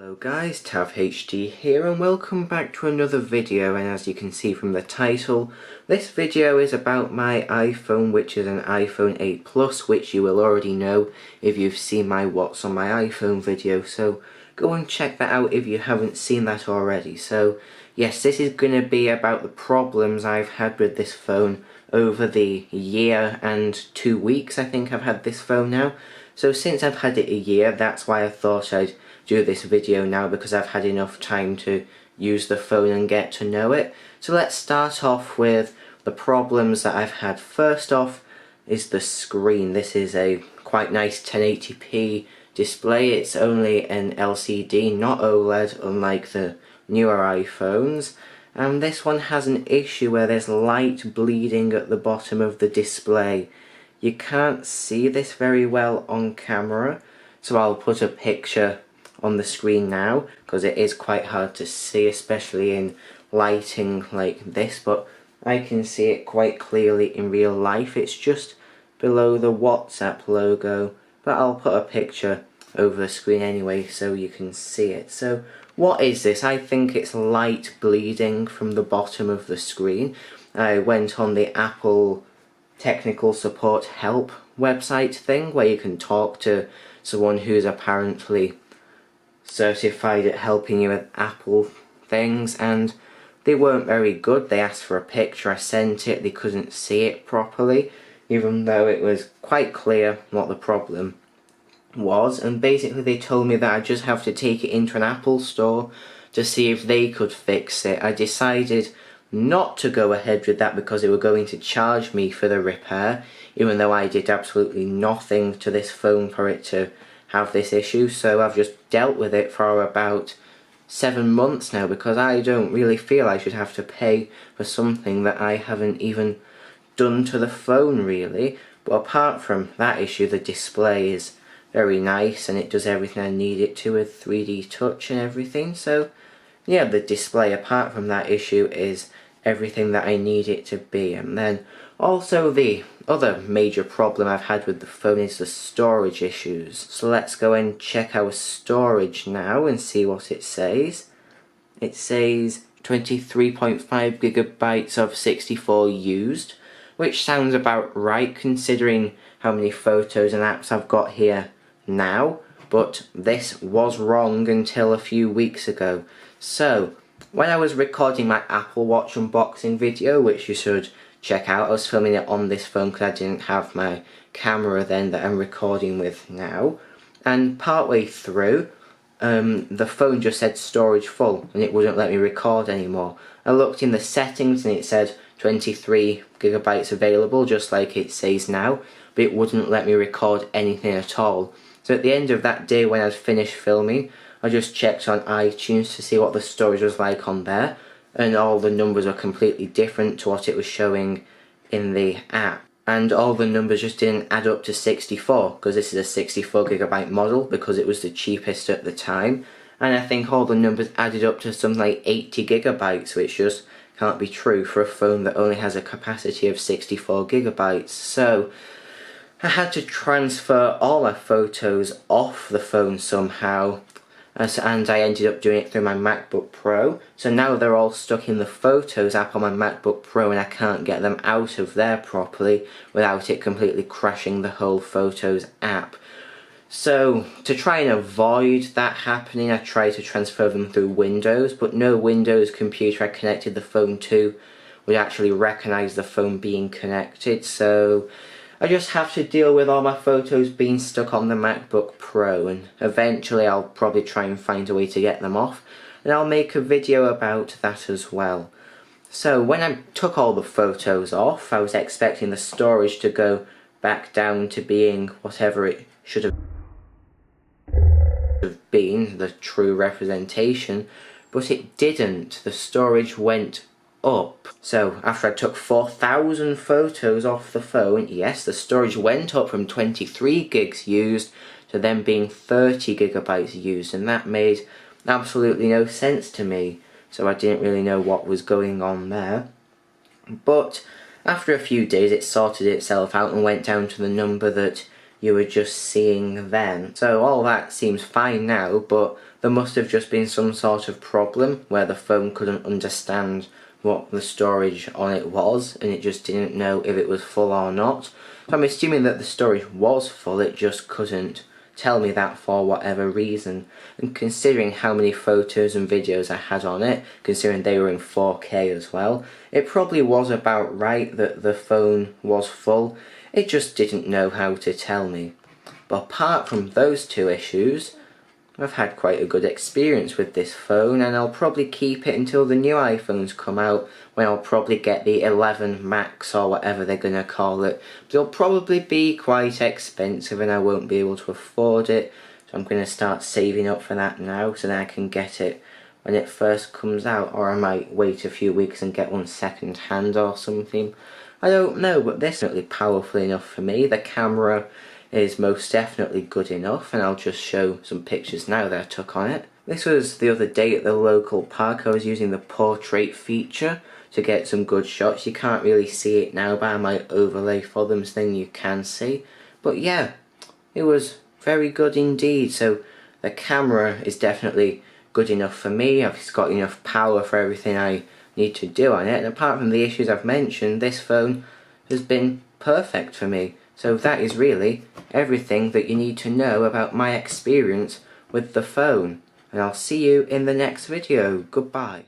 Hello guys, TavHD here and welcome back to another video, and as you can see from the title, this video is about my iPhone, which is an iPhone 8 Plus, which you will already know if you've seen my What's on My iPhone video, so go and check that out if you haven't seen that already. So yes, this is going to be about the problems I've had with this phone over the year and 2 weeks I think I've had this phone now. So since I've had it a year, that's why I thought I'd do this video now, because I've had enough time to use the phone and get to know it. So let's start off with the problems that I've had. First off is the screen. This is a quite nice 1080p display. It's only an LCD, not OLED, unlike the newer iPhones. And this one has an issue where there's light bleeding at the bottom of the display. You can't see this very well on camera, so I'll put a picture on the screen now, because it is quite hard to see, especially in lighting like this, but I can see it quite clearly in real life. It's just below the WhatsApp logo, but I'll put a picture over the screen anyway so you can see it. So what is this? I think it's light bleeding from the bottom of the screen. I went on the Apple technical support help website thing, where you can talk to someone who's apparently certified at helping you with Apple things, and they weren't very good. They asked for a picture, I sent it, they couldn't see it properly, even though it was quite clear what the problem was, and basically they told me that I just have to take it into an Apple store to see if they could fix it. I decided not to go ahead with that because they were going to charge me for the repair, even though I did absolutely nothing to this phone for it to have this issue. So I've just dealt with it for about 7 months now, because I don't really feel I should have to pay for something that I haven't even done to the phone really. But apart from that issue, the display is very nice and it does everything I need it to with 3D touch and everything. So yeah, the display apart from that issue is everything that I need it to be. And then also the other major problem I've had with the phone is the storage issues. So let's go and check our storage now and see what it says. It says 23.5 gigabytes of 64 used, which sounds about right considering how many photos and apps I've got here now, but this was wrong until a few weeks ago. So when I was recording my Apple Watch unboxing video, which you should check out, I was filming it on this phone because I didn't have my camera then that I'm recording with now, and partway through the phone just said storage full and it wouldn't let me record anymore. I looked in the settings and it said 23 gigabytes available, just like it says now, but it wouldn't let me record anything at all. So at the end of that day, when I'd finished filming, I just checked on iTunes to see what the storage was like on there, and all the numbers are completely different to what it was showing in the app. And all the numbers just didn't add up to 64, because this is a 64 gigabyte model, because it was the cheapest at the time. And I think all the numbers added up to something like 80 gigabytes, which just can't be true for a phone that only has a capacity of 64 gigabytes. So I had to transfer all my photos off the phone somehow, and I ended up doing it through my MacBook Pro. So now they're all stuck in the Photos app on my MacBook Pro, and I can't get them out of there properly without it completely crashing the whole Photos app. So to try and avoid that happening, I tried to transfer them through Windows, but no Windows computer I connected the phone to would actually recognise the phone being connected. So I just have to deal with all my photos being stuck on the MacBook Pro, and eventually I'll probably try and find a way to get them off, and I'll make a video about that as well. So when I took all the photos off, I was expecting the storage to go back down to being whatever it should have been, the true representation, but it didn't. The storage went up. So after I took 4,000 photos off the phone, yes, the storage went up from 23 gigs used to then being 30 gigabytes used, and that made absolutely no sense to me. So I didn't really know what was going on there. But after a few days it sorted itself out and went down to the number that you were just seeing then. So all that seems fine now, but there must have just been some sort of problem where the phone couldn't understand what the storage on it was, and it just didn't know if it was full or not. So I'm assuming that the storage was full, it just couldn't tell me that for whatever reason. And considering how many photos and videos I had on it, considering they were in 4K as well, it probably was about right that the phone was full. It just didn't know how to tell me. But apart from those two issues, I've had quite a good experience with this phone, and I'll probably keep it until the new iPhones come out, when I'll probably get the 11 Max or whatever they're going to call it. But it'll probably be quite expensive and I won't be able to afford it, so I'm going to start saving up for that now so that I can get it when it first comes out, or I might wait a few weeks and get one second hand or something. I don't know, but this is definitely powerful enough for me. The camera is most definitely good enough, and I'll just show some pictures now that I took on it. This was the other day at the local park. I was using the portrait feature to get some good shots. You can't really see it now, but I might overlay for them so then you can see. But yeah, it was very good indeed. So the camera is definitely good enough for me. It's got enough power for everything I need to do on it, and apart from the issues I've mentioned, this phone has been perfect for me. So that is really everything that you need to know about my experience with the phone. And I'll see you in the next video. Goodbye.